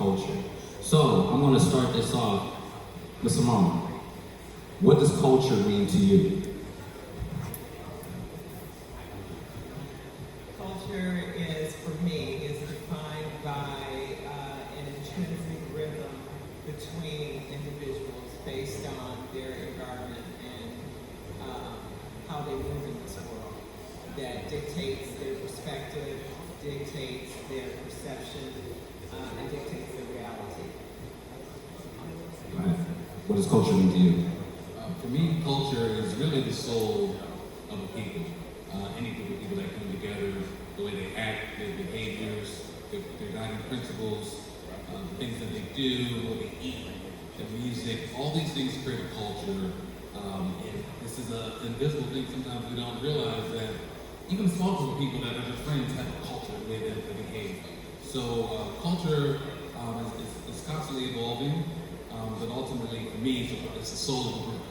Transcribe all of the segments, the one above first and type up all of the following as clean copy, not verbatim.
culture. So I'm going to start this off with Simone. What does culture mean to you? Culture is, for me, is defined by an intrinsic rhythm between individuals based on their environment and how they move in this world that dictates their perspective, dictates their perception, and dictates their reality. All right. What does culture mean to you? For me, culture is really the soul of a people. Any group of people that come together, the way they act, their behaviors, their guiding principles, the things that they do, what they eat, the music, all these things create a culture. And this is an invisible thing. Sometimes we don't realize that even small group of people that are just friends have a culture, the way that they behave. So culture is constantly evolving, but ultimately for me, it's the soul of the group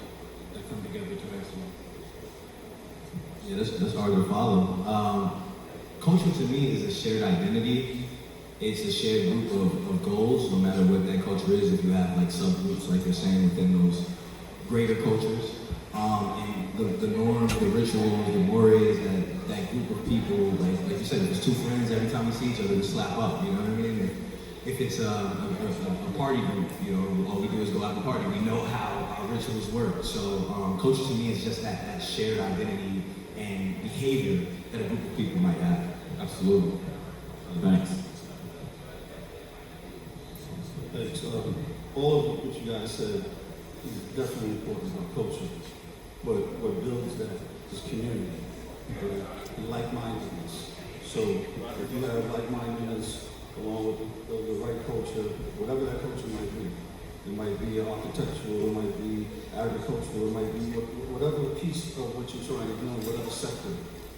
that come together to actually. Yeah, that's hard to follow. Culture to me is a shared identity. It's a shared group of goals, no matter what that culture is. If you have like subgroups, like you're saying, within those greater cultures, and the norms, the rituals, the mores, that group of people, like you said, if it's two friends, every time we see each other, we slap up. You know what I mean? If it's a party group, you know, all we do is go out and party. We know how our rituals work. So culture to me is just that shared identity and behavior that a group of people might have. Absolutely. Thanks. Thanks. All of what you guys said is definitely important about culture. But what builds that is community, and like-mindedness. So if you have like-mindedness along with the right culture, whatever that culture might be, it might be architectural, it might be agricultural, it might be whatever piece of what you're trying to do, whatever sector,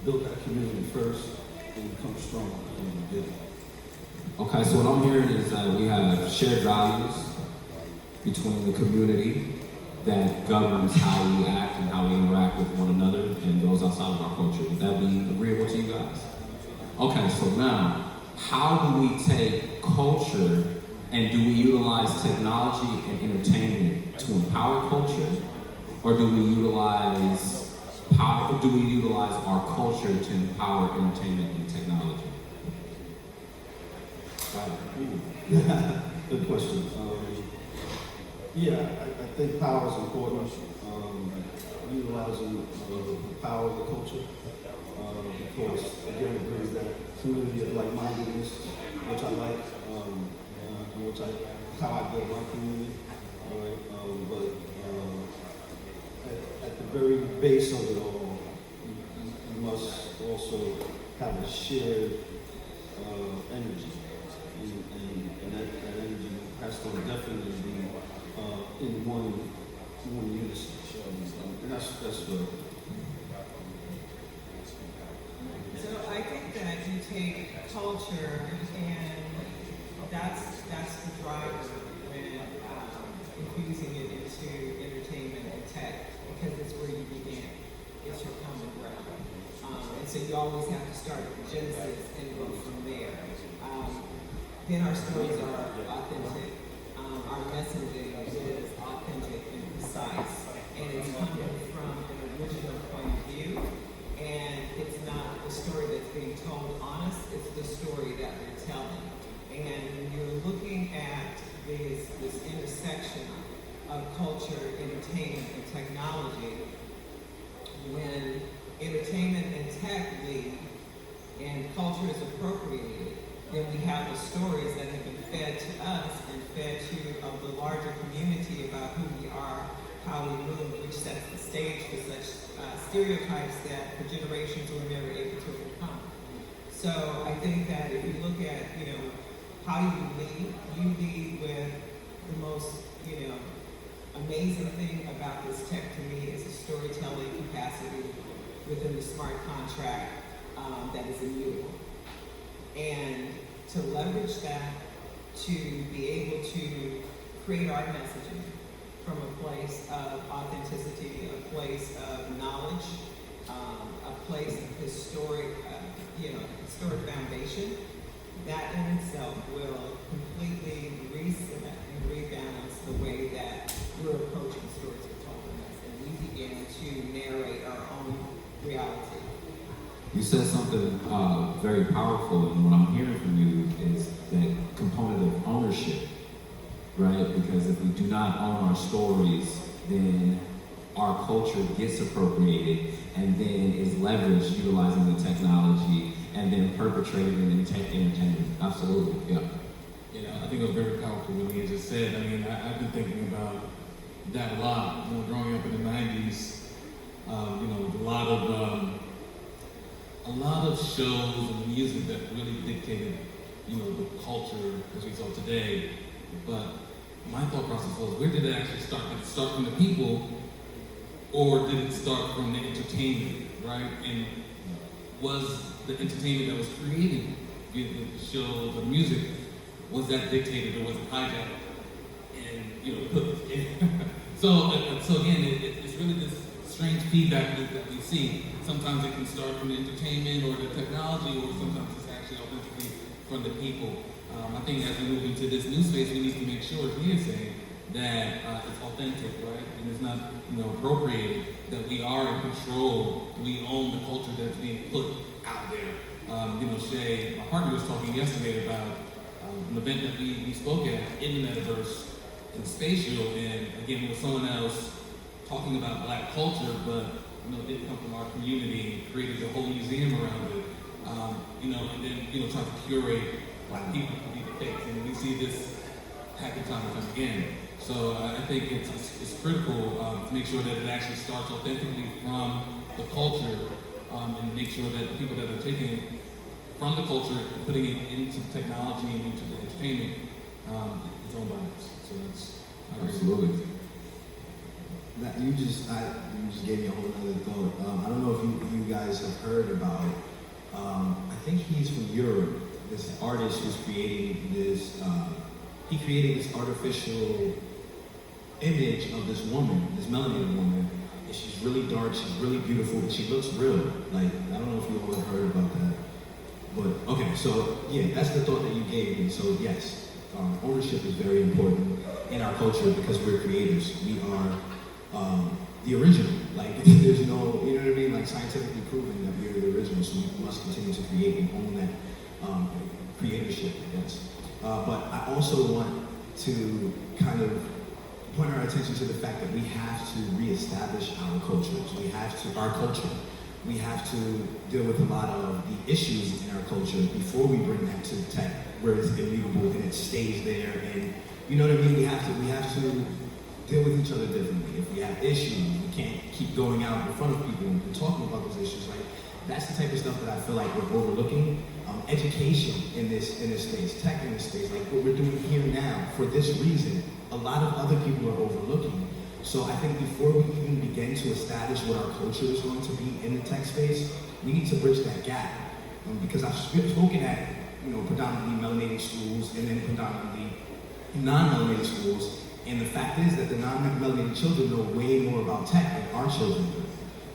build that community first and become stronger from the beginning. Okay, so what I'm hearing is that we have shared values between the community that governs how we act and how we interact with one another and those outside of our culture. Would that be agreeable to you guys? Okay, so now, how do we take culture and do we utilize technology and entertainment to empower culture? Or do we utilize our culture to empower entertainment and technology? Good question. I think power is important. Utilizing the power of the culture, because again, it brings that community of like-mindedness, which I like, and how I build my community. All right, at the very base of it all, you must also have a shared energy. And that energy has to definitely be in one unison. And that's what. So I think that you take culture and that's the driver when infusing it into entertainment and tech, because it's where you begin. It's your common ground. And so you always have to start with Genesis and go from there. Then our stories are authentic. Our messaging is authentic and precise. And it's coming from an original point of view. And it's not the story that's being told on us, it's the story that we're telling. And when you're looking at this intersection of culture, entertainment, and technology, when entertainment and tech lead and culture is appropriated, then we have the stories that have been fed to us and fed to the larger community about who we are, how we move, which sets the stage for such stereotypes that for generations we're never able to overcome. So I think that if you look at, how you lead with the most, amazing thing about this tech to me is the storytelling capacity within the smart contract that is immutable. And to leverage that to be able to create our messaging from a place of authenticity, a place of knowledge, a place of historic foundation, that in itself will completely said something very powerful, and what I'm hearing from you is that component of ownership, right? Because if we do not own our stories, then our culture gets appropriated and then is leveraged utilizing the technology and then perpetrated in entertainment. Absolutely, yeah. You know, I think it was very powerful what he just said. I mean, I've been thinking about that a lot. You know, growing up in the '90s, you know, a lot of shows and music that really dictated, you know, the culture as we saw today. But my thought process was, where did it actually start? Did it start from the people, or did it start from the entertainment, right? And was the entertainment that was created via the show, the music, was that dictated or was it hijacked? And, you know, put in. So again, it's really this strange feedback loop that we see. Sometimes it can start from the entertainment or the technology, or sometimes it's actually authentically from the people. I think as we move into this new space, we need to make sure, as we are saying, that it's authentic, right? And it's not, you know, appropriated, that we are in control, we own the culture that's being put out there. You know, Shay, my partner, was talking yesterday about an event that we spoke at in the metaverse, in spatial, and again, with someone else talking about Black culture, but, you know, didn't come from our community, and created a whole museum around it, you know, and then, you know, trying to curate Black people to be the face, and we see this happen time and time again. So I think it's critical to make sure that it actually starts authentically from the culture, and make sure that the people that are taking it from the culture and putting it into technology and into the entertainment is owned by us. So that's Absolutely. That you just gave me a whole other thought. I don't know if you guys have heard about. I think he's from Europe. This artist was creating this. He created this artificial image of this woman, this melanated woman, and she's really dark. She's really beautiful, but she looks real. Like, I don't know if you all have heard about that. But okay, so yeah, that's the thought that you gave me. So yes, ownership is very important in our culture because we're creators. We are the original. Like, there's no, you know what I mean? Like, scientifically proven that we're the original, so we must continue to create and own that creatorship, I guess. But I also want to kind of point our attention to the fact that we have to reestablish our cultures. Our culture. We have to deal with a lot of the issues in our culture before we bring that to tech, where it's immutable and it stays there. And you know what I mean? We have to deal with each other differently. If we have issues, we can't keep going out in front of people and talking about those issues. Like, that's the type of stuff that I feel like we're overlooking. Education in this space, tech in this space, like what we're doing here now, for this reason, a lot of other people are overlooking. So I think before we even begin to establish what our culture is going to be in the tech space, we need to bridge that gap. Because I've spoken at, you know, predominantly melanated schools and then predominantly non-melanated schools, and the fact is that the non-melanated children know way more about tech than our children do.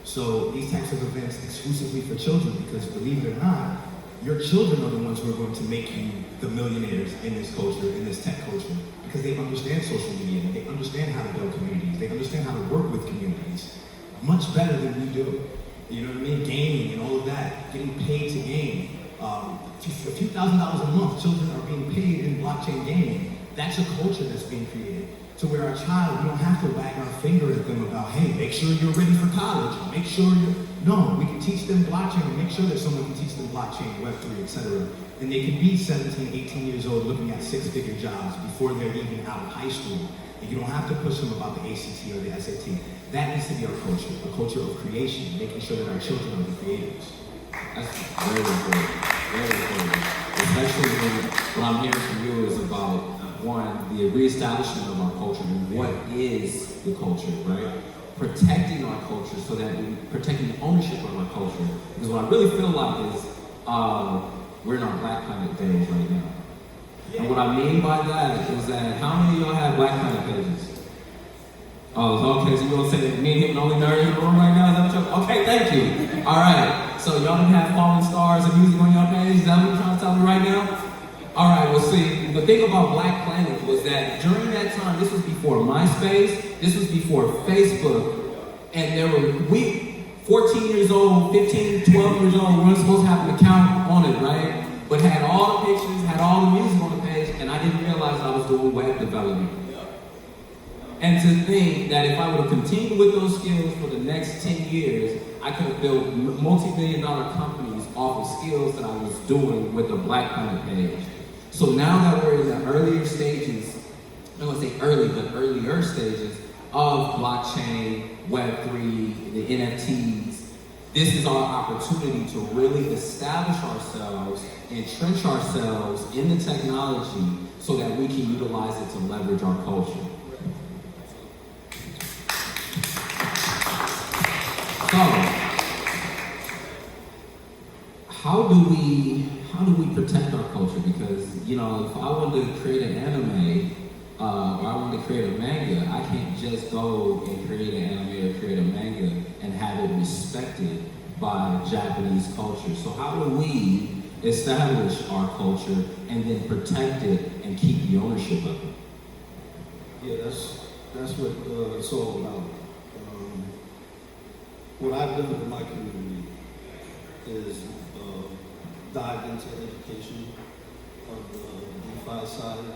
So these types of events exclusively for children, because believe it or not, your children are the ones who are going to make you the millionaires in this culture, in this tech culture, because they understand social media, they understand how to build communities, they understand how to work with communities much better than we do. You know what I mean? Gaming and all of that, getting paid to game. A few $1,000s a month, children are being paid in blockchain gaming. That's a culture that's being created. To where our child, we don't have to wag our finger at them about, hey, make sure you're ready for college, make sure you're... No, we can teach them blockchain and make sure that someone can teach them blockchain, Web3, etc. And they can be 17, 18 years old looking at six-figure jobs before they're even out of high school. And you don't have to push them about the ACT or the SAT. That needs to be our culture, a culture of creation, making sure that our children are the creators. That's very important. Very important. Especially when what I'm hearing from you is about, one, the reestablishment of our culture and what is the culture, right? Protecting our culture so that we're protecting the ownership of our culture. Because what I really feel like is we're in our Black Planet days right now. And what I mean by that is that how many of y'all have Black Planet pages? Oh, okay, so you're gonna say that me and him the only nerd in the room right now? Is that what okay, thank you. All right, so y'all didn't have Falling Stars and music on your page? Is that what you're trying to tell me right now? All right, well see, the thing about Black Planet was that during that time, this was before MySpace, this was before Facebook, and 14 years old, 15, 12 years old, weren't supposed to have an account on it, right? But had all the pictures, had all the music on the page, and I didn't realize I was doing web development. And to think that if I would have continued with those skills for the next 10 years, I could have built multi-billion-dollar companies off of skills that I was doing with the Black Planet page. So now that we're in the earlier stages, I don't want to say early, but earlier stages of blockchain, Web3, the NFTs, this is our opportunity to really establish ourselves, entrench ourselves in the technology so that we can utilize it to leverage our culture. So, how do we protect our culture? Because, if I wanted to create an anime, or I wanted to create a manga, I can't just go and create an anime or create a manga and have it respected by Japanese culture. So how do we establish our culture and then protect it and keep the ownership of it? Yeah, that's what it's all about. What I've done with my community is dive into education of the DeFi side of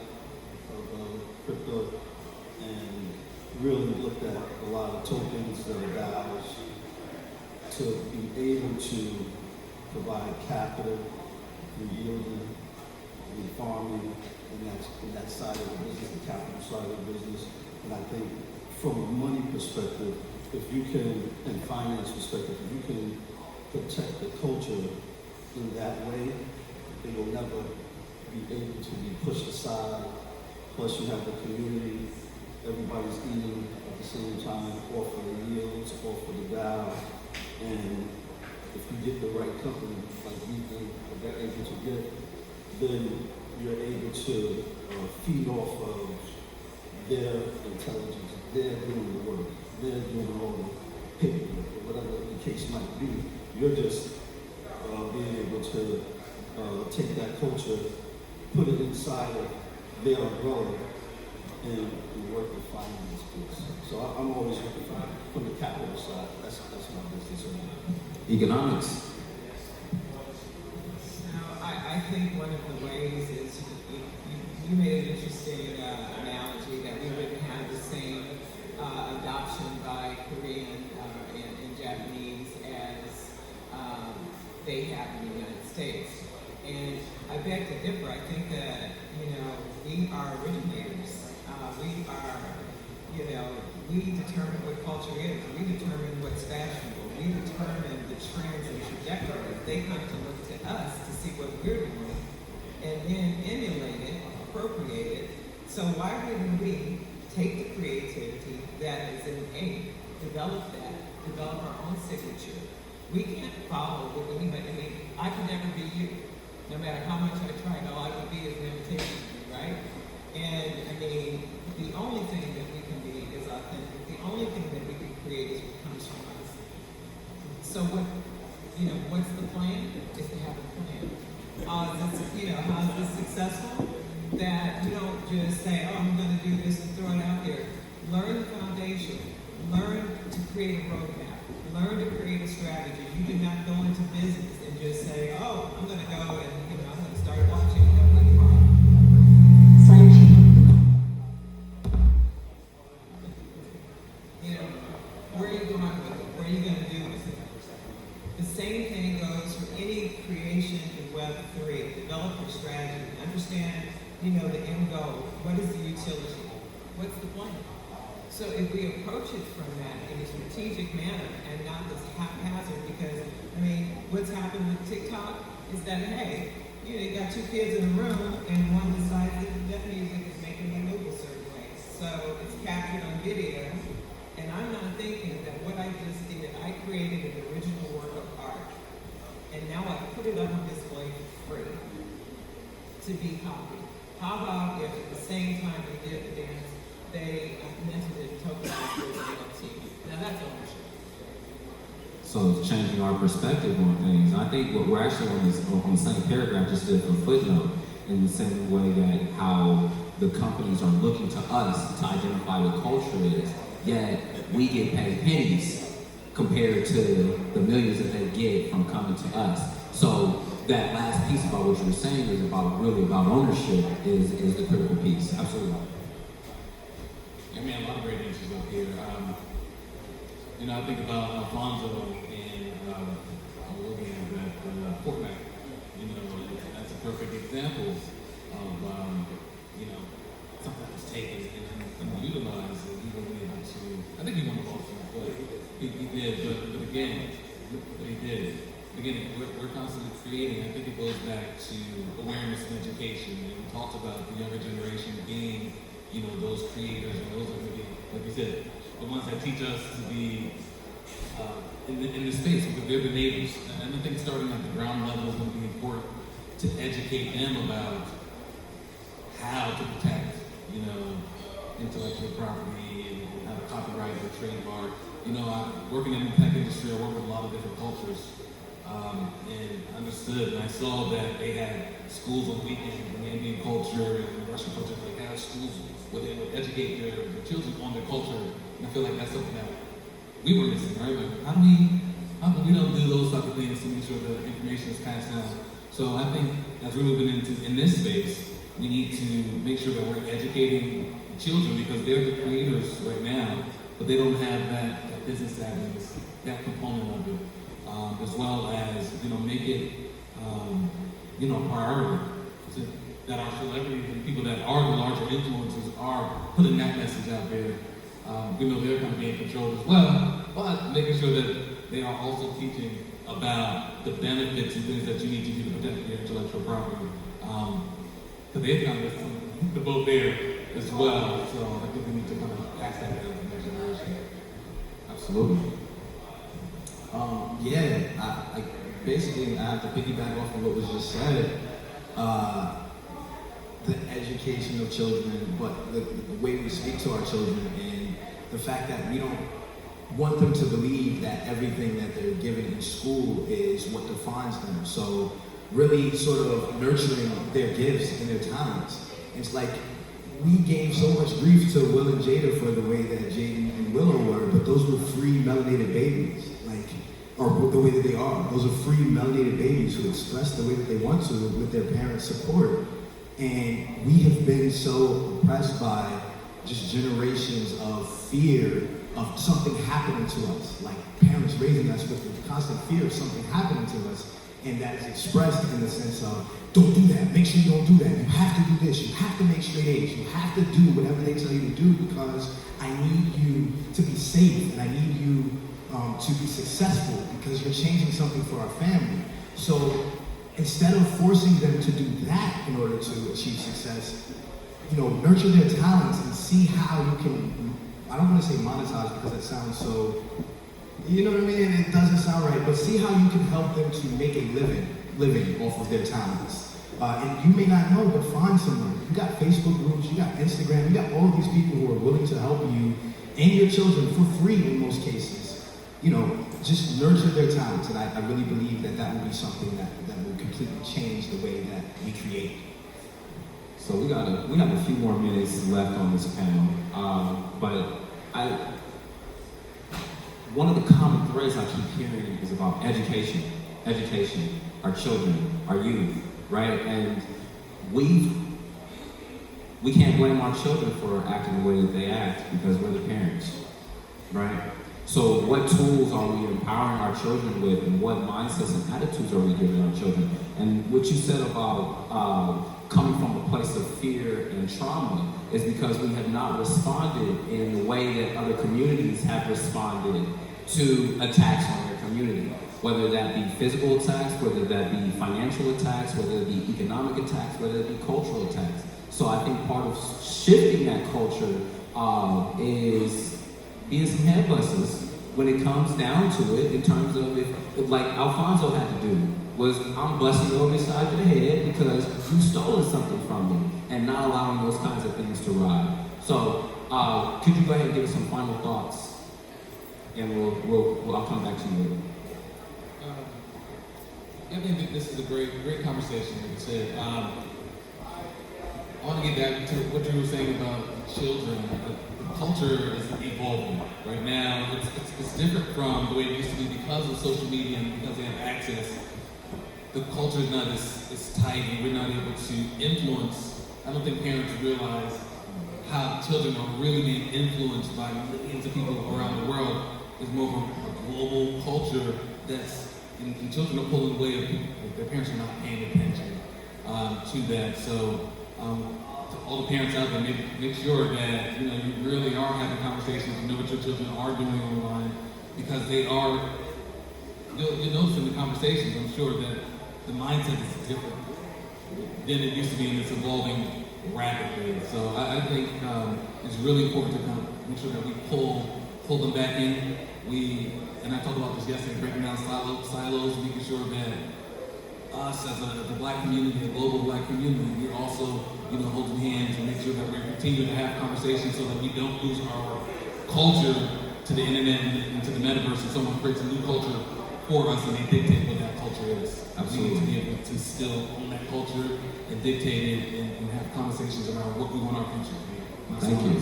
crypto and really looked at a lot of tokens that are DAOs to be able to provide capital through yielding, through farming, and that side of the business, the capital side of the business. And I think from a money perspective, if you can, and finance perspective, if you can protect the culture in that way, it will never be able to be pushed aside. Plus you have the community, everybody's eating at the same time, all for the yields, all for the DAO. And if you get the right company, like we think they're able to get, then you're able to feed off of their intelligence. They're doing the work. They're doing all the paperwork, or whatever the case might be. You're just being able to take that culture, put it inside of their umbrella, and work with finance piece. So I'm always looking from the capital side. That's my business. Economics. Now, I think one of the ways is you made an interesting analogy that we wouldn't have the same adoption by Korean and Japanese as they have in the United States. And I beg to differ. I think that, we are originators. We determine what culture is. We determine what's fashionable. We determine the trends and trajectories. They come to look to us to see what we're doing and then emulate it, appropriate it. So why wouldn't we take the creativity that is innate, develop our own signature? We can't follow what anybody, I could never be you. No matter how much I tried, all I could be is an imitation of you, right? And the only thing that we can be is authentic. The only thing that we can create is what comes from us. So what's the plan? Is to have a plan. How is this successful? That you don't just say, I'm going to do this and throw it out there. Learn the foundation. Learn to create a roadmap. Learn to create a strategy. You do not go into business and just say, I'm going to go and I'm going to start watching where are you going with it? Where are you going to do with it? The same thing goes for any creation in Web3. Develop your strategy. Understand, the end goal. What is the utility? What's the plan? So if we approach it from that in a strategic manner and not this haphazard, because, what's happened with TikTok is that, hey, you got two kids in a room and one decides that music is making me move a certain way. So it's captured on video, and I'm not thinking that what I just did, I created an original work of art, and now I put it up on display for free to be copied. How about if at the same time we did the dance, they implemented it and tokenized it as an NFT? Now that's ownership. So it's changing our perspective on things. I think what we're actually on the same paragraph, just a footnote, in the same way that how the companies are looking to us to identify what culture is, yet we get paid pennies compared to the millions that they get from coming to us. So that last piece about what you were saying is really about ownership is the critical piece. Absolutely. Yeah, man, a lot of great answers up here. I think about Alfonso and I'm looking at that Fortnite. That's a perfect example of something that was taken and utilized, and he wasn't able to. I think he won the ball for but he did. But again, what he did. Again, we're constantly creating. I think it goes back to awareness and education. And we talked about the younger generation being, those creators, and those are going to be, like you said, the ones that teach us to be in the space because they're the neighbors. And I think starting at the ground level is going to be important to educate them about how to protect, intellectual property and how to copyright or trademark. Working in the tech industry, I work with a lot of different cultures. And understood, and I saw that they had schools on weekends in the Indian culture and the Russian culture. They had schools where they would educate their children on their culture. And I feel like that's something that we were missing, right? Like, how come we don't do those type of things to make sure that information is passed down? So I think as we're moving in this space, we need to make sure that we're educating children because they're the creators right now, but they don't have that business savviness, that component of it. As well as, make it, a priority. So that our celebrities and people that are the larger influencers are putting that message out there. They're going to be in control as well, but making sure that they are also teaching about the benefits and things that you need to do to protect your intellectual property. Because they've kind of the boat there as well. So I think we need to kind of pass that down to the next generation. Absolutely. I basically have to piggyback off of what was just said. The education of children, but the way we speak to our children, and the fact that we don't want them to believe that everything that they're given in school is what defines them. So really sort of nurturing their gifts and their talents. It's like we gave so much grief to Will and Jada for the way that Jaden and Willow were, but those were free melanated babies. Or the way that they are. Those are free, melanated babies who express the way that they want to with their parents' support. And we have been so oppressed by just generations of fear of something happening to us. Like parents raising us with the constant fear of something happening to us. And that is expressed in the sense of, don't do that, make sure you don't do that. You have to do this, you have to make straight A's, you have to do whatever they tell you to do because I need you to be safe and I need you to be successful because you're changing something for our family. So instead of forcing them to do that in order to achieve success, nurture their talents and see how you can, I don't want to say monetize because that sounds so, you know what I mean? It doesn't sound right, but see how you can help them to make a living off of their talents. And you may not know, but find someone. You got Facebook groups, you got Instagram, you got all of these people who are willing to help you and your children for free in most cases. Just nurture their talents, and I really believe that will be something that will completely change the way that we create. So we got a few more minutes left on this panel, but one of the common threads I keep hearing is about education, our children, our youth, right? And we can't blame our children for acting the way that they act because we're the parents, right? So what tools are we empowering our children with, and what mindsets and attitudes are we giving our children? And what you said about coming from a place of fear and trauma is because we have not responded in the way that other communities have responded to attacks on their community. Whether that be physical attacks, whether that be financial attacks, whether it be economic attacks, whether it be cultural attacks. So I think part of shifting that culture is being some head busters when it comes down to it, in terms of if like Alfonso had to do, was I'm busting you over the side of the head because you've stolen something from me, and not allowing those kinds of things to ride. So could you go ahead and give us some final thoughts, and I'll come back to you later. I think this is a great conversation, like you said. I want to get back to what you were saying about children, the culture is evolving. Right now, it's different from the way it used to be because of social media and because they have access. The culture is not as tight, and we're not able to influence. I don't think parents realize how children are really being influenced by millions of people around the world. There's more of a global culture and children are pulling away of people. Their parents are not paying attention to that. So, to all the parents out there, make sure that you really are having conversations. You know what your children are doing online, because they are. You'll notice in the conversations, I'm sure, that the mindset is different than it used to be, and it's evolving rapidly. So I think it's really important to kind of make sure that we pull them back in. And I talked about this yesterday, breaking down silos, making sure that us as a black community, a global black community, we're also holding hands and make sure that we're continuing to have conversations so that we don't lose our culture to the internet and to the metaverse, and someone creates a new culture for us and they dictate what that culture is. Absolutely. We need to be able to still own that culture and dictate it and have conversations around what we want our future to be. Thank you.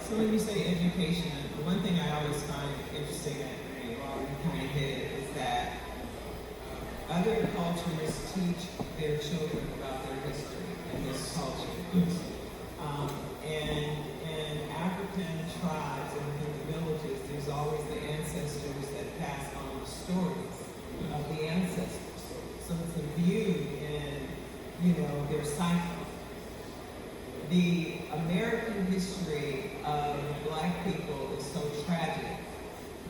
So when you say education, the one thing I always find interesting and you kind of hit is that other cultures teach their children about their history and this culture. And African tribes and within the villages, there's always the ancestors that pass on the stories of the ancestors. So it's imbued in, their psyche. The American history of black people is so tragic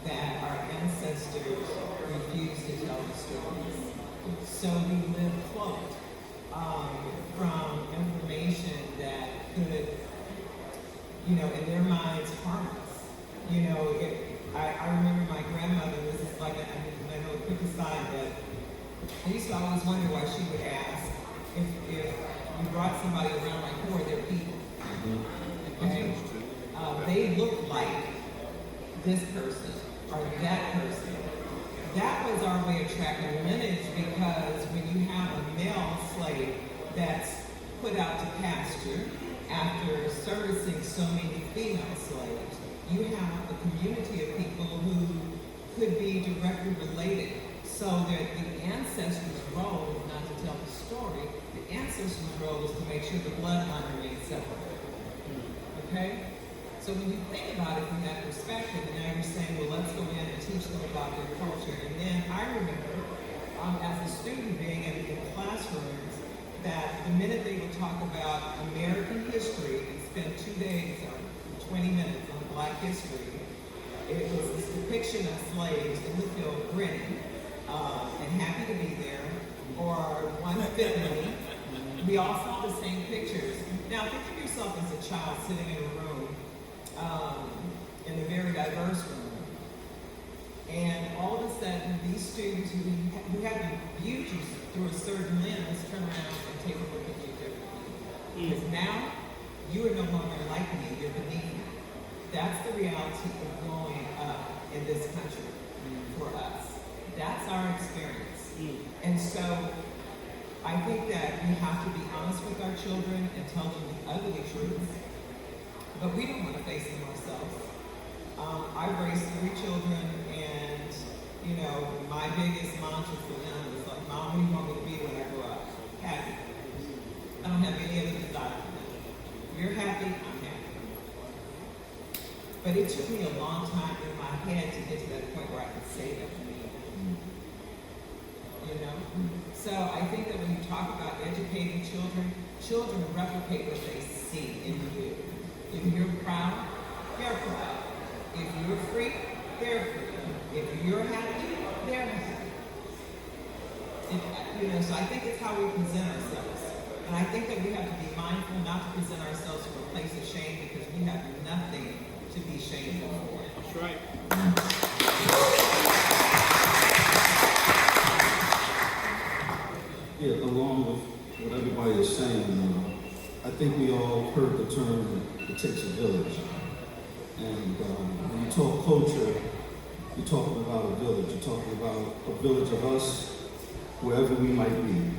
that our ancestors refuse to tell the stories. So we live cloaked from information that could, in their minds, harm us. I remember my grandmother was just like, I know a quick aside, but I used to always wonder why she would ask if you brought somebody around like, who are their people? Okay? They look like this person or that person. That was our way of tracking lineage, because when you have a male slave that's put out to pasture after servicing so many female slaves, you have a community of people who could be directly related. So that the ancestors' role is not to tell the story. The ancestors' role is to make sure the bloodline remains separate. Okay? So when you think about it from that perspective, and now you're saying, well, let's go in and teach them about their culture. And then I remember, as a student being in classrooms, that the minute they would talk about American history and spend 2 days or 20 minutes on Black history, it was this depiction of slaves in the field grinning and happy to be there, or one family. We all saw the same pictures. Now think of yourself as a child sitting in a room, in a very diverse room, and all of a sudden these students who haven't viewed you through a certain lens turn around and take a look at you differently. Because now you are no longer like me, you're beneath me. That's the reality of growing up in this country for us. That's our experience. And so I think that we have to be honest with our children and tell them the ugly truth. But we don't want to face them ourselves. I've raised 3 children, and my biggest mantra for them is like, Mom, what do you want me to be when I grow up? Happy. I don't have any other desire for them. You're happy, I'm happy. But it took me a long time in my head to get to that point where I could say that to me. So I think that when you talk about educating children replicate what they see in you. If you're proud, they're proud. If you're free, they're free. If you're happy, they're happy. So I think it's how we present ourselves. And I think that we have to be mindful not to present ourselves from a place of shame, because we have nothing to be shameful for. That's right. Yeah, along with what everybody is saying, I think we all heard the term, it takes a village. And when you talk culture, you're talking about a village. You're talking about a village of us, wherever we might be.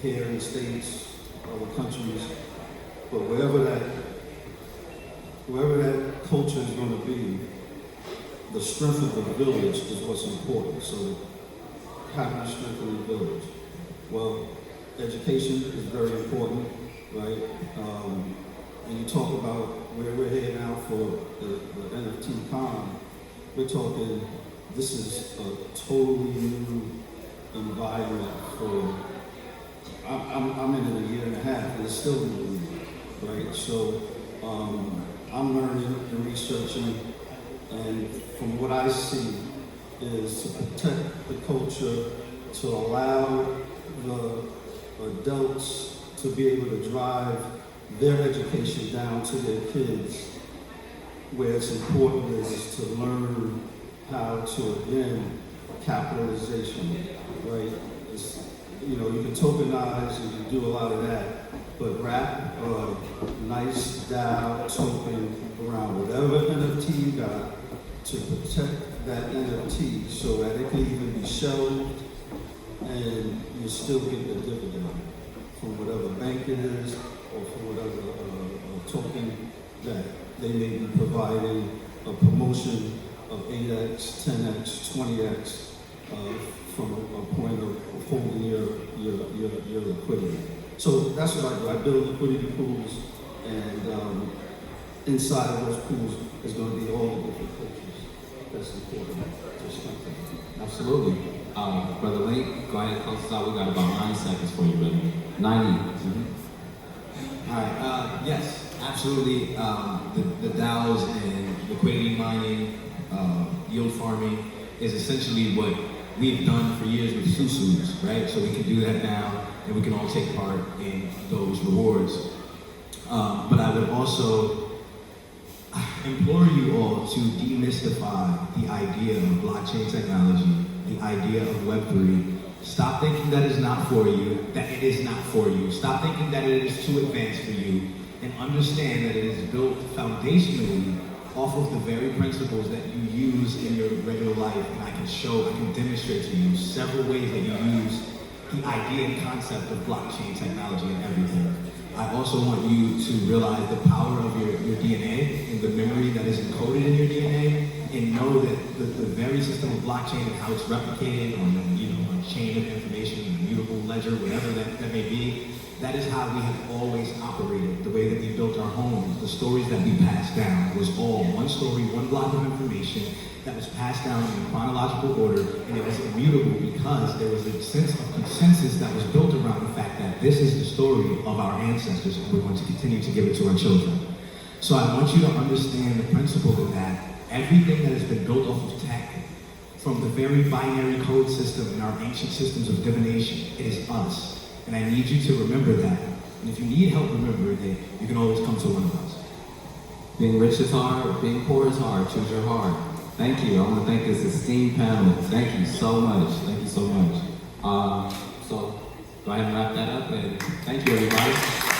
Here in the States, other countries, but wherever that culture is going to be, the strength of the village is what's important. So how do you strengthen the village? Well, education is very important, right? When you talk about where we're heading now for the NFT con, we're talking, this is a totally new environment for, I'm in it a year and a half, and it's still new, right? So I'm learning and researching, and from what I see is to protect the culture, to allow the adults to be able to drive their education down to their kids, where it's important is to learn how to, again, capitalization, right? You can tokenize and you can do a lot of that, but wrap a nice DAO token around whatever NFT you got to protect that NFT so that it can even be shelved and you still get the dividend from whatever bank it is or from whatever token that they may be providing a promotion of 8x, 10x, 20x from a point of holding your liquidity. So that's what I do. I build liquidity pools, and inside of those pools is going to be all the different cultures. That's important to strengthen. Absolutely. Brother Link, go ahead and close us out. We got about 90 seconds for you, brother. 90. Mm-hmm. All right. Yes, absolutely. The DAOs and liquidity mining, yield farming is essentially what we've done for years with susus, right? So we can do that now, and we can all take part in those rewards. But I would also implore you all to demystify the idea of blockchain technology, the idea of Web3. Stop thinking that is not for you, that it is not for you. Stop thinking that it is too advanced for you, and understand that it is built foundationally off of the very principles that you use in your regular life. And I can demonstrate to you several ways that you use the idea and concept of blockchain technology in everything. I also want you to realize the power of your DNA and the memory that is encoded in your DNA, and know that the very system of blockchain and how it's replicated on a chain of information, a mutable ledger, whatever that may be, that is how we have always operated. The way that we built our homes, the stories that we passed down was all one story, one block of information that was passed down in chronological order, and it was immutable because there was a sense of consensus that was built around the fact that this is the story of our ancestors, and we're going to continue to give it to our children. So I want you to understand the principle of that. Everything that has been built off of tech, from the very binary code system in our ancient systems of divination, it is us. And I need you to remember that. And if you need help remembering it, you can always come to one of us. Being rich is hard, being poor is hard. Choose your heart. Thank you. I want to thank this esteemed panel. Thank you so much. Thank you so much. So go ahead and wrap that up, and thank you, everybody.